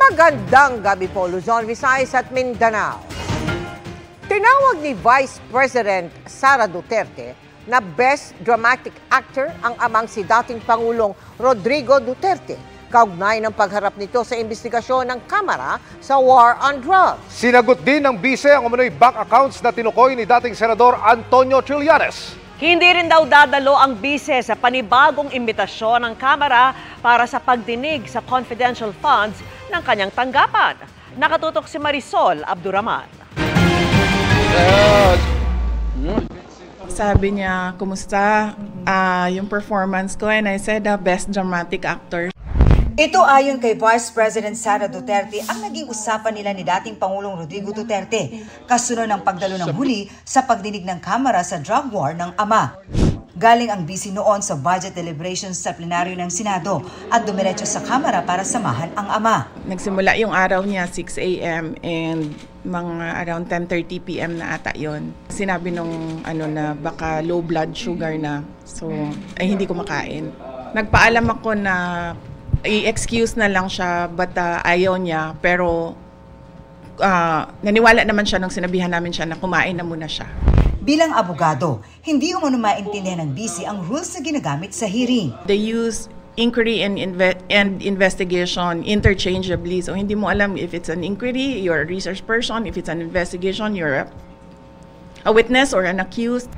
Magandang gabi po, Luzon, Visayas at Mindanao. Tinawag ni Vice President Sara Duterte na Best Dramatic Actor ang amang si dating Pangulong Rodrigo Duterte, kaugnay ng pagharap nito sa investigasyon ng Kamara sa War on Drugs. Sinagot din ng bise ang umano'y bank accounts na tinukoy ni dating Senador Antonio Trillanes. Hindi rin daw dadalo ang bise sa panibagong imbitasyon ng Kamara para sa pagdinig sa confidential funds ng kanyang tanggapan. Nakatutok si Marisol Abduraman. Sabi niya, kumusta yung performance ko? And I said, best dramatic actor. Ito ayon kay Vice President Sara Duterte ang naging usapan nila ni dating Pangulong Rodrigo Duterte kasunod ng pagdalo ng huli sa pagdinig ng Kamara sa drug war ng ama. Galing ang busy noon sa budget deliberations sa plenaryo ng Senado at dumiretso sa Kamara para samahan ang ama. Nagsimula yung araw niya 6 a.m. and mga around 10:30 p.m. na ata yon. Sinabi nung na baka low blood sugar na, so ay hindi ko makain. Nagpaalam ako na i-excuse na lang siya, but ayaw niya, pero naniwala naman siya nung sinabihan namin siya na kumain na muna siya. Bilang abogado, hindi umano maintindihan ng BC ang rules na ginagamit sa hearing. They use inquiry and investigation interchangeably. So hindi mo alam if it's an inquiry, you're a research person. If it's an investigation, you're a witness or an accused.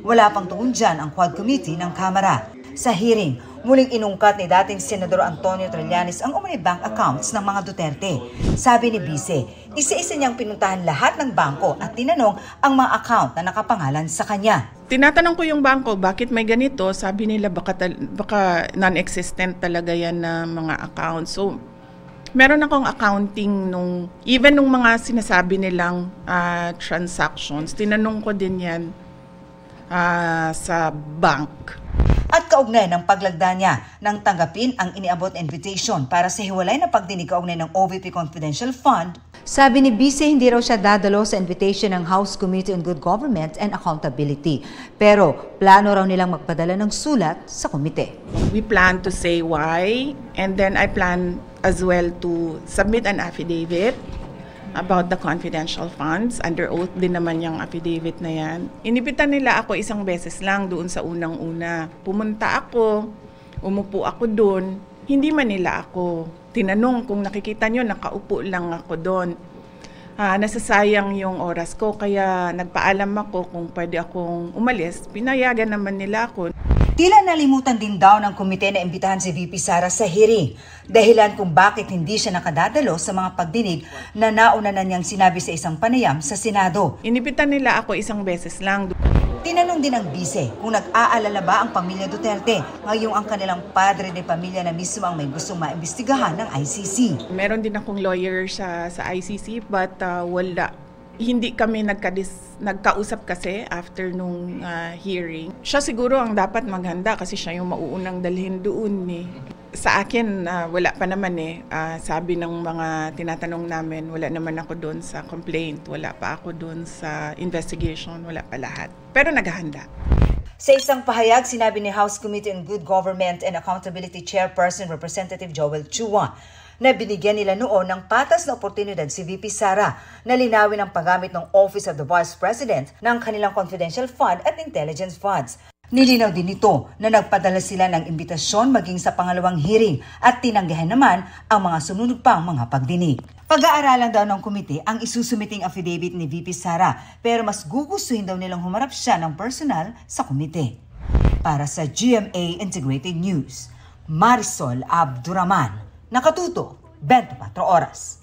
Wala pang tugon dyan ang Quad Committee ng Kamara. Sa hearing, muling inungkat ni dating Senador Antonio Trillanes ang umano'y bank accounts ng mga Duterte. Sabi ni Vice, isa-isa niyang pinuntahan lahat ng bangko at tinanong ang mga account na nakapangalan sa kanya. Tinatanong ko yung bangko, bakit may ganito? Sabi nila baka non-existent talaga yan na mga accounts. So, meron akong accounting even nung mga sinasabi nilang transactions, tinanong ko din yan sa bank. At kaugnay ng paglagda niya nang tanggapin ang iniabot invitation para sa hiwalay na pagdinig kaugnay ng OVP Confidential Fund. Sabi ni Vice, hindi raw siya dadalo sa invitation ng House Committee on Good Government and Accountability. Pero plano raw nilang magpadala ng sulat sa komite. We plan to say why, and then I plan as well to submit an affidavit about the confidential funds. Under oath din naman yung affidavit na yan. Inipitan nila ako isang beses lang doon sa unang-una. Pumunta ako, umupo ako doon. Hindi man nila ako tinanong. Kung nakikita nyo, nakaupo lang ako doon. Nasasayang yung oras ko, kaya nagpaalam ako kung pwede akong umalis. Pinayagan naman nila ako. Tila nalimutan din daw ng komite na imbitahan si VP Sara sa hearing. Dahilan kung bakit hindi siya nakadadalo sa mga pagdinig na nauna na niyang sinabi sa isang panayam sa Senado. Inipitan nila ako isang beses lang. Tinanong din ng bise kung nag-aalala ba ang pamilya Duterte ngayong ang kanilang padre de pamilya na mismo ang may gustong maimbestigahan ng ICC. Meron din akong lawyer sa ICC, but wala. Hindi kami nagkausap kasi after nung hearing. Siya siguro ang dapat maghanda kasi siya yung mauunang dalhin doon eh. Sa akin, wala pa naman eh. Sabi ng mga tinatanong namin, wala naman ako doon sa complaint, wala pa ako doon sa investigation, wala pa lahat. Pero naghahanda. Sa isang pahayag, sinabi ni House Committee on Good Government and Accountability Chairperson Representative Joel Chua na binigyan nila noon ng patas na oportunidad si VP Sara na linawin ang paggamit ng Office of the Vice President ng kanilang confidential fund at intelligence funds. Nilinaw din nito na nagpadala sila ng imbitasyon maging sa pangalawang hearing at tinanggihan naman ang mga sumunod pang mga pagdinig. Pag-aaralan daw ng komite ang isusumiting affidavit ni VP Sara, pero mas gugustuhin daw nilang humarap siya ng personal sa komite. Para sa GMA Integrated News, Marisol Abduraman. Nakatuto, 24 oras.